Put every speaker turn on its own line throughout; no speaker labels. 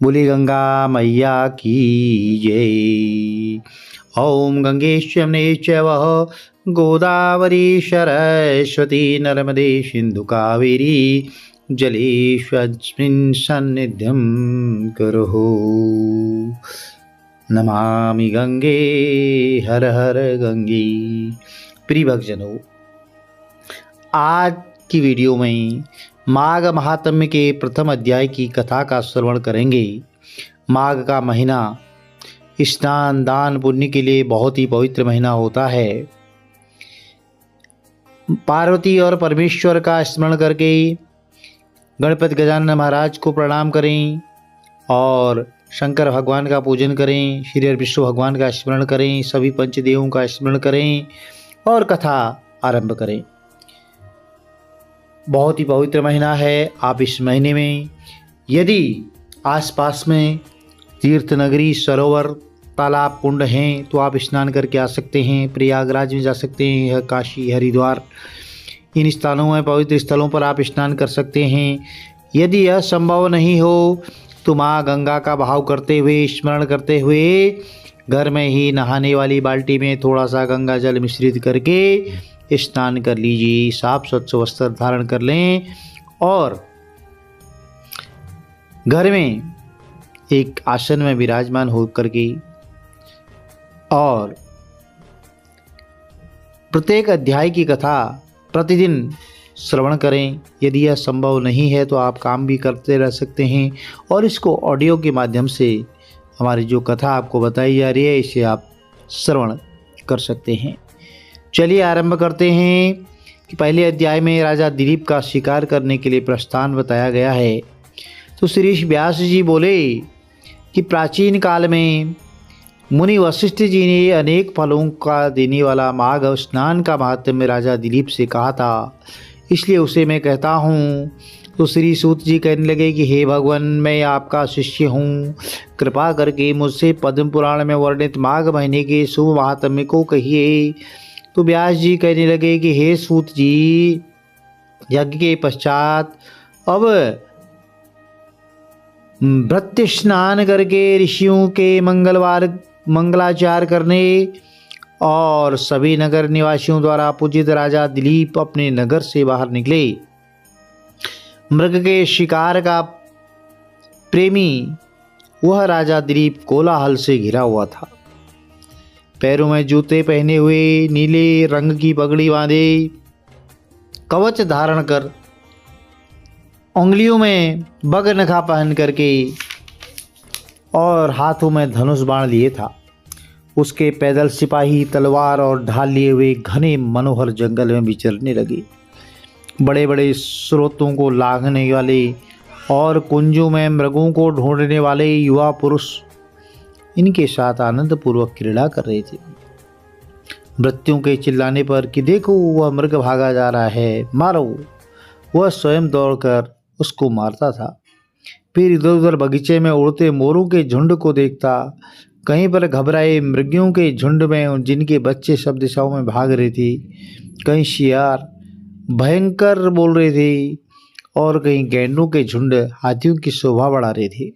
बोली गंगा मैया की जय। ओम गंगेशमने चैव गोदावरी सरस्वती नर्मदे सिंधु कावेरी जलेष्वस्मिन् सन्निध्यं कुरु। नमामि गंगे हर हर गंगे। प्रिय भक्तजनों, आज की वीडियो में माघ महात्म्य के प्रथम अध्याय की कथा का श्रवण करेंगे। माघ का महीना स्नान दान पुण्य के लिए बहुत ही पवित्र महीना होता है। पार्वती और परमेश्वर का स्मरण करके गणपति गजानन महाराज को प्रणाम करें और शंकर भगवान का पूजन करें, श्री विष्णु भगवान का स्मरण करें, सभी पंचदेवों का स्मरण करें और कथा आरंभ करें। बहुत ही पवित्र महीना है। आप इस महीने में यदि आसपास में तीर्थ नगरी, सरोवर, तालाब, कुंड हैं तो आप स्नान करके आ सकते हैं। प्रयागराज में जा सकते हैं, काशी, हरिद्वार, इन स्थानों में, पवित्र स्थलों पर आप स्नान कर सकते हैं। यदि यह संभव नहीं हो तो माँ गंगा का भाव करते हुए, स्मरण करते हुए घर में ही नहाने वाली बाल्टी में थोड़ा सा गंगा जल मिश्रित करके स्नान कर लीजिए। साफ स्वच्छ वस्त्र धारण कर लें और घर में एक आसन में विराजमान होकर के और प्रत्येक अध्याय की कथा प्रतिदिन श्रवण करें। यदि यह संभव नहीं है तो आप काम भी करते रह सकते हैं और इसको ऑडियो के माध्यम से हमारी जो कथा आपको बताई जा रही है इसे आप श्रवण कर सकते हैं। चलिए आरंभ करते हैं कि पहले अध्याय में राजा दिलीप का शिकार करने के लिए प्रस्थान बताया गया है। तो श्री व्यास जी बोले कि प्राचीन काल में मुनि वशिष्ठ जी ने अनेक फलों का देने वाला माघ स्नान का महात्म्य राजा दिलीप से कहा था, इसलिए उसे मैं कहता हूँ। तो श्री सूत जी कहने लगे कि हे भगवान, मैं आपका शिष्य हूँ, कृपा करके मुझसे पद्म पुराण में वर्णित माघ महीने के शुभ महात्म्य को कहिए। तो व्यास जी कहने लगे कि हे सूत जी, यज्ञ के पश्चात अब भृत्य स्नान करके ऋषियों के मंगलाचार करने और सभी नगर निवासियों द्वारा पूजित राजा दिलीप अपने नगर से बाहर निकले। मृग के शिकार का प्रेमी वह राजा दिलीप कोलाहल से घिरा हुआ था। पैरों में जूते पहने हुए, नीले रंग की पगड़ी बांधे, कवच धारण कर, उंगलियों में बगनखा पहन करके और हाथों में धनुष बाण लिए था। उसके पैदल सिपाही तलवार और ढाल लिए हुए घने मनोहर जंगल में विचरने लगे। बड़े बड़े स्रोतों को लांघने वाले और कुंजों में मृगों को ढूंढने वाले युवा पुरुष इनके साथ आनंद पूर्वक क्रीड़ा कर रहे थे। मृत्युओं के चिल्लाने पर कि देखो वह मृग भागा जा रहा है, मारो, वह स्वयं दौड़कर उसको मारता था। फिर इधर उधर बगीचे में उड़ते मोरों के झुंड को देखता। कहीं पर घबराए मृगियों के झुंड में जिनके बच्चे सब दिशाओं में भाग रहे थे, कहीं शियार भयंकर बोल रहे थे और कहीं गैंडों के झुंड हाथियों की शोभा बढ़ा रहे थे।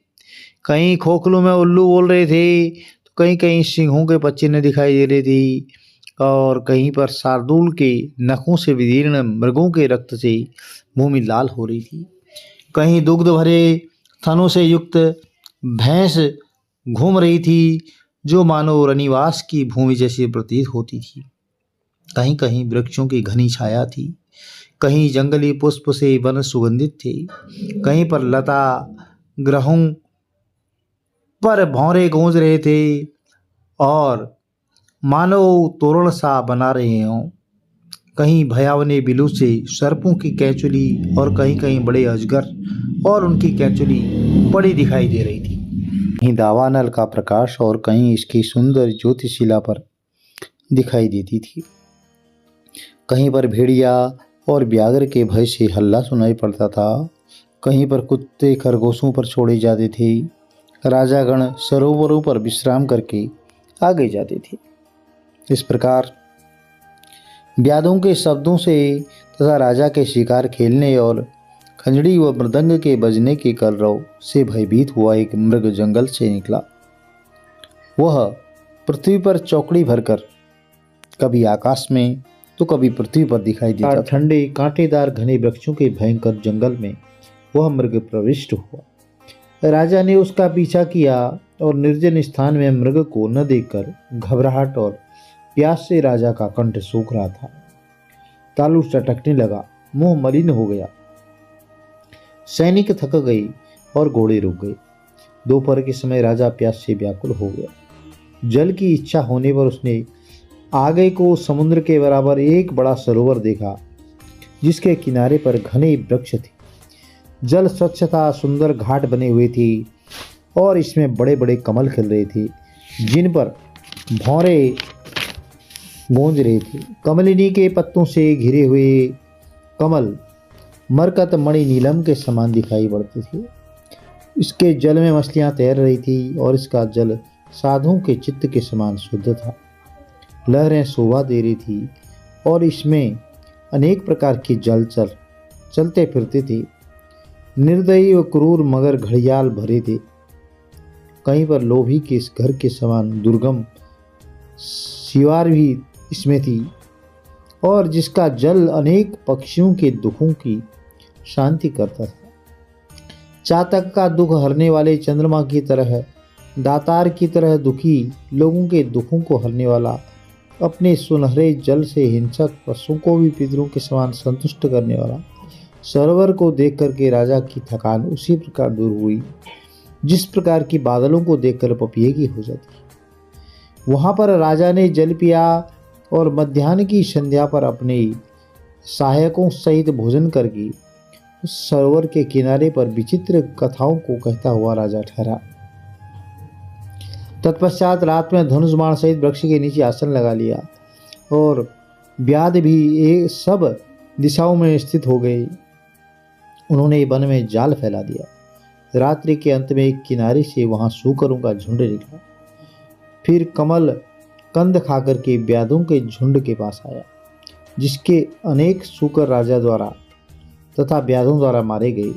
कहीं खोखलों में उल्लू बोल रहे थे तो कहीं कहीं सिंहों के पच्चीने दिखाई दे रहे थे और कहीं पर शार्दूल के नखों से विदीर्ण मृगों के रक्त से भूमि लाल हो रही थी। कहीं दुग्ध भरे थनों से युक्त भैंस घूम रही थी जो मानो रनिवास की भूमि जैसी प्रतीत होती थी। कहीं कहीं वृक्षों की घनी छाया थी, कहीं जंगली पुष्प से वन सुगंधित थे, कहीं पर लता ग्रहों पर भौरे गूंज रहे थे और मानो तोरण सा बना रहे हों। कहीं भयावने बिलू से सर्पों की कैचुली और कहीं कहीं बड़े अजगर और उनकी कैचुली बड़ी दिखाई दे रही थी। कहीं दावानल का प्रकाश और कहीं इसकी सुंदर ज्योतिशिला पर दिखाई देती थी। कहीं पर भेड़िया और व्याघ्र के भय से हल्ला सुनाई पड़ता था, कहीं पर कुत्ते खरगोशों पर छोड़े जाते थे। राजागण सरोवरों पर विश्राम करके आगे जाते थे। इस प्रकार व्यादों के शब्दों से तथा राजा के शिकार खेलने और खंजड़ी व मृदंग के बजने के कलरव से भयभीत हुआ एक मृग जंगल से निकला। वह पृथ्वी पर चौकड़ी भरकर कभी आकाश में तो कभी पृथ्वी पर दिखाई देता था। ठंडे कांटेदार घने वृक्षों के भयंकर जंगल में वह मृग प्रविष्ट हुआ। राजा ने उसका पीछा किया और निर्जन स्थान में मृग को न देखकर घबराहट और प्यास से राजा का कंठ सूख रहा था। तालू टटकने लगा, मुंह मलिन हो गया। सैनिक थक गए और घोड़े रुक गए। दोपहर के समय राजा प्यास से व्याकुल हो गया। जल की इच्छा होने पर उसने आगे को समुद्र के बराबर एक बड़ा सरोवर देखा, जिसके किनारे पर घने वृक्ष थे। जल स्वच्छ था, सुंदर घाट बने हुए थे और इसमें बड़े बड़े कमल खिल रहे थे, जिन पर भौरे गूंज रहे थे। कमलिनी के पत्तों से घिरे हुए कमल मरकत मणि नीलम के समान दिखाई पड़ते थे। इसके जल में मछलियां तैर रही थी और इसका जल साधुओं के चित्त के समान शुद्ध था। लहरें शोभा दे रही थी और इसमें अनेक प्रकार के जलचर चलते फिरते थे। निर्दयी व क्रूर मगर घड़ियाल भरे थे। कहीं पर लोभी के इस घर के समान दुर्गम सिवार भी इसमें थी और जिसका जल अनेक पक्षियों के दुखों की शांति करता था। चातक का दुख हरने वाले चंद्रमा की तरह, दातार की तरह दुखी लोगों के दुखों को हरने वाला, अपने सुनहरे जल से हिंसक पशुओं को भी पितरों के समान संतुष्ट करने वाला सरोवर को देख करके राजा की थकान उसी प्रकार दूर हुई जिस प्रकार की बादलों को देखकर पपीहे की हो जाती। वहां पर राजा ने जल पिया और मध्याह्न की संध्या पर अपने सहायकों सहित भोजन करके उस सरोवर के किनारे पर विचित्र कथाओं को कहता हुआ राजा ठहरा। तत्पश्चात रात में धनुष बाण सहित वृक्ष के नीचे आसन लगा लिया और व्याध भी सब दिशाओं में स्थित हो गए। उन्होंने वन में जाल फैला दिया। रात्रि के अंत में एक किनारे से वहां सूकरों का झुंड निकला। फिर कमल कंद खाकर के व्याधों के झुंड के पास आया, जिसके अनेक सूकर राजा द्वारा तथा व्याधों द्वारा मारे गए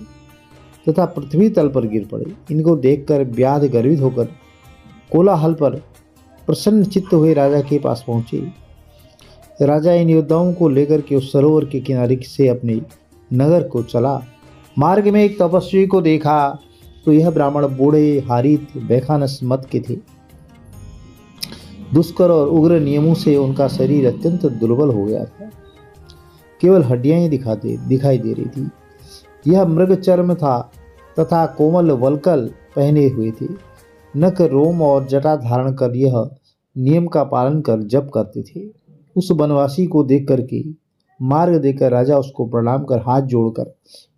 तथा पृथ्वी तल पर गिर पड़े। इनको देखकर व्याध गर्वित होकर कोलाहल पर प्रसन्न चित्त हुए राजा के पास पहुंचे। राजा इन योद्धाओं को लेकर के उस सरोवर के किनारे से अपने नगर को चला। मार्ग में एक तपस्वी को देखा तो यह ब्राह्मण बूढ़े, हारित, बेखानस मत के थे। दुष्कर और उग्र नियमों से उनका शरीर अत्यंत दुर्बल हो गया था। केवल हड्डियां ही दिखाई दे रही थी। यह मृग चर्म था तथा कोमल वल्कल पहने हुए थे। नख, रोम और जटा धारण कर यह नियम का पालन कर जप करते थे। उस वनवासी को देख करके मार्ग देकर राजा उसको प्रणाम कर हाथ जोड़कर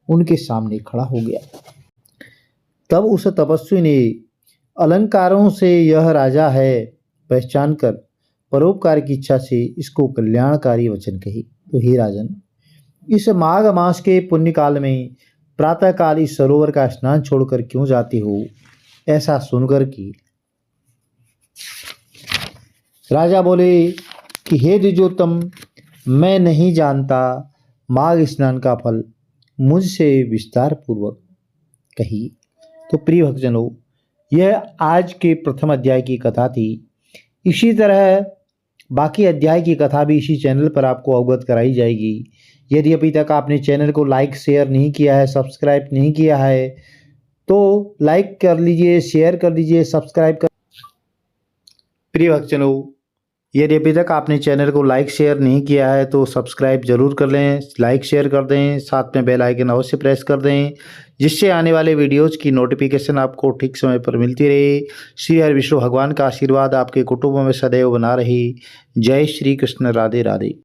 उनके सामने खड़ा हो गया। तब उस तपस्वी ने अलंकारों से यह राजा है पहचान कर परोपकार की इच्छा से इसको कल्याणकारी वचन कही। तो हे राजन, इस माघ मास के पुण्य काल में प्रातःकाल इस सरोवर का स्नान छोड़कर क्यों जाते हो? ऐसा सुनकर कि राजा बोले कि हे द्विजोत्तम, मैं नहीं जानता माघ स्नान का फल, मुझसे विस्तार पूर्वक कही। तो प्रिय भक्तजनों, यह आज के प्रथम अध्याय की कथा थी। इसी तरह बाकी अध्याय की कथा भी इसी चैनल पर आपको अवगत कराई जाएगी। यदि अभी तक आपने चैनल को लाइक शेयर नहीं किया है, सब्सक्राइब नहीं किया है, तो लाइक कर लीजिए, शेयर कर लीजिए, सब्सक्राइब कर। प्रिय भक्तजनों, यदि अभी तक आपने चैनल को लाइक शेयर नहीं किया है तो सब्सक्राइब जरूर कर लें, लाइक शेयर कर दें, साथ में बेल आइकन अवश्य प्रेस कर दें, जिससे आने वाले वीडियोज़ की नोटिफिकेशन आपको ठीक समय पर मिलती रहे। श्री हरि विष्णु भगवान का आशीर्वाद आपके कुटुंबों में सदैव बना रहे। जय श्री कृष्ण, राधे राधे।